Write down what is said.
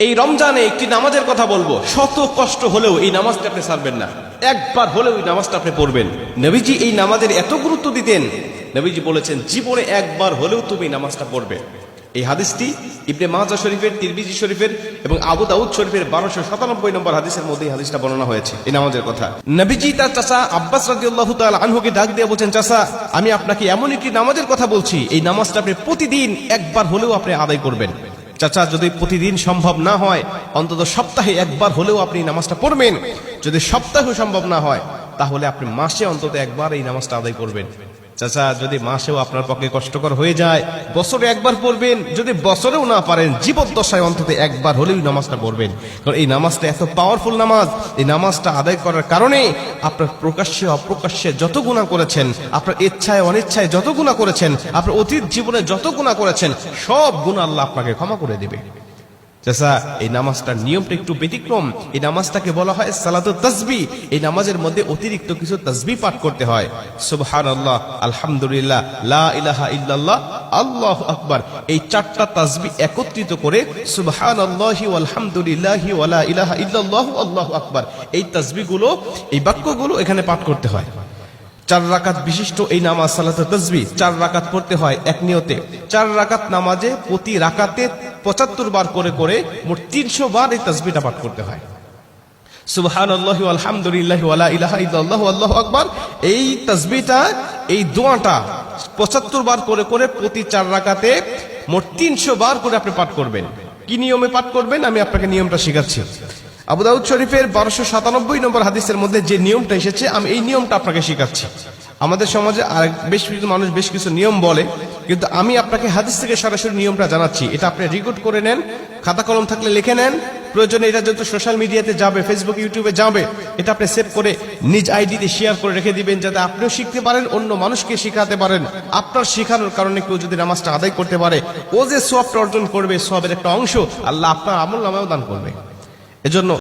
এই রমজানে একটি নামাজের কথা বলবো, শত কষ্ট হলেও এই নামাজটা আপনি ছাড়বেন না, একবার হলেও এই নামাজটা আপনি পড়বেন। নবীজি এই নামাজের এত গুরুত্ব দিতেন, নবীজি বলেছেন জীবনে একবার হলেও তুমি এই নামাজটা পড়বে। এই হাদিসটি ইবনে মাজাহ শরীফের, তিরমিজি শরীফের এবং আবু দাউদ শরীফের 1297 নম্বর হাদিসের মধ্যে এই হাদিসটা বর্ণনা হয়েছে এই নামাজের কথা। নবীজি তার চাচা আব্বাস রাদিয়াল্লাহু তাআলা আনহুকে ডাক দিয়ে বলছেন, চাচা আমি আপনাকে এমন একটি নামাজের কথা বলছি, এই নামাজটা আপনি প্রতিদিন একবার হলেও আপনি আদায় করবেন। চাচা যদি প্রতিদিন সম্ভব না হয়, অন্তত সপ্তাহে একবার হলেও আপনি নামাজটা পড়বেন। যদি সপ্তাহে সম্ভব না হয়, তাহলে আপনি মাসে অন্তত একবার এই নামাজটা আদায় করবেন। চাচা যদি মাসেও আপনার পক্ষে কষ্টকর হয়ে যায়, বছরে একবার পড়বেন। যদি বছরেও না পারেন, জীবদ্দশায় অন্তত একবার হলেও নামাজটা পড়বেন। কারণ এই নামাজটা এত পাওয়ারফুল নামাজ। এই নামাজটা আদায় করার কারণে আপনার প্রকাশ্যে অপ্রকাশ্যে যত গুনাহ করেছেন, আপনার ইচ্ছায় অনিচ্ছায় যত গুনাহ করেছেন, আপনার অতীত জীবনে যত গুনাহ করেছেন, সব গুনাহ আল্লাহ আপনাকে ক্ষমা করে দেবে। চাচা এই নামাজটার নিয়মটা একটু ব্যতিক্রম। এই নামাজটাকে বলা হয় সালাতুত তাসবিহ। এই নামাজের মধ্যে অতিরিক্ত কিছু তাসবিহ পাঠ করতে হয়। সুবহানাল্লাহ, আলহামদুলিল্লাহ, লা ইলাহা ইল্লাল্লাহ, আল্লাহু আকবার, এই চারটা তাসবিহ একত্রিত করে সুবহানাল্লাহি ওয়াল হামদুলিল্লাহি ওয়া লা ইলাহা ইল্লাল্লাহ আল্লাহু আকবার, এই তাসবিহগুলো, এই বাক্যগুলো এখানে পাঠ করতে হয়। 4 রাকাত বিশিষ্ট এই নামাজ সালাতুত তাসবিহ 4 রাকাত পড়তে হয় এক নিয়তে। 4 রাকাত নামাজে প্রতি রাকাতে 75 বার করে করে মোট 300 বার এই তাসবিহটা পাঠ করতে হয়। সুবহানাল্লাহি ওয়াল হামদুলিল্লাহি ওয়া লা ইলাহা ইল্লাল্লাহু আল্লাহু আকবার, এই তাসবিহটা, এই দোয়াটা 75 বার করে করে প্রতি 4 রাকাতে মোট 300 বার করে আপনি পাঠ করবেন। কি নিয়মে পাঠ করবেন আমি আপনাকে নিয়মটা শেখাচ্ছি। আবু দাউদ শরীফের 1297 নম্বর হাদিসের মধ্যে যে নিয়মটা এসেছে, আমি এই নিয়মটা আপনাকে শেখাচ্ছি। আমাদের সমাজে আর বেশ কিছু মানুষ বেশ কিছু নিয়ম বলে, কিন্তু আমি আপনাকে হাদিস থেকে সরাসরি নিয়মটা জানাচ্ছি। এটা আপনি রেকর্ড করে নেন, খাতা কলম থাকলে লিখে নেন। প্রয়োজনে এটা যত সোশ্যাল মিডিয়াতে যাবে, ফেসবুক ইউটিউবে যাবে, এটা আপনি সেভ করে নিজ আইডিতে শেয়ার করে রেখে দিবেন, যাতে আপনিও শিখতে পারেন, অন্য মানুষকে শিখাতে পারেন। আপনার শেখানোর কারণে কেউ যদি নামাজটা আদায় করতে পারে, ও যে সওয়াবটা অর্জন করবে, সওয়াবের একটা অংশ আল্লাহ আপনার আমল নামায়ও দান করবে। এজন্য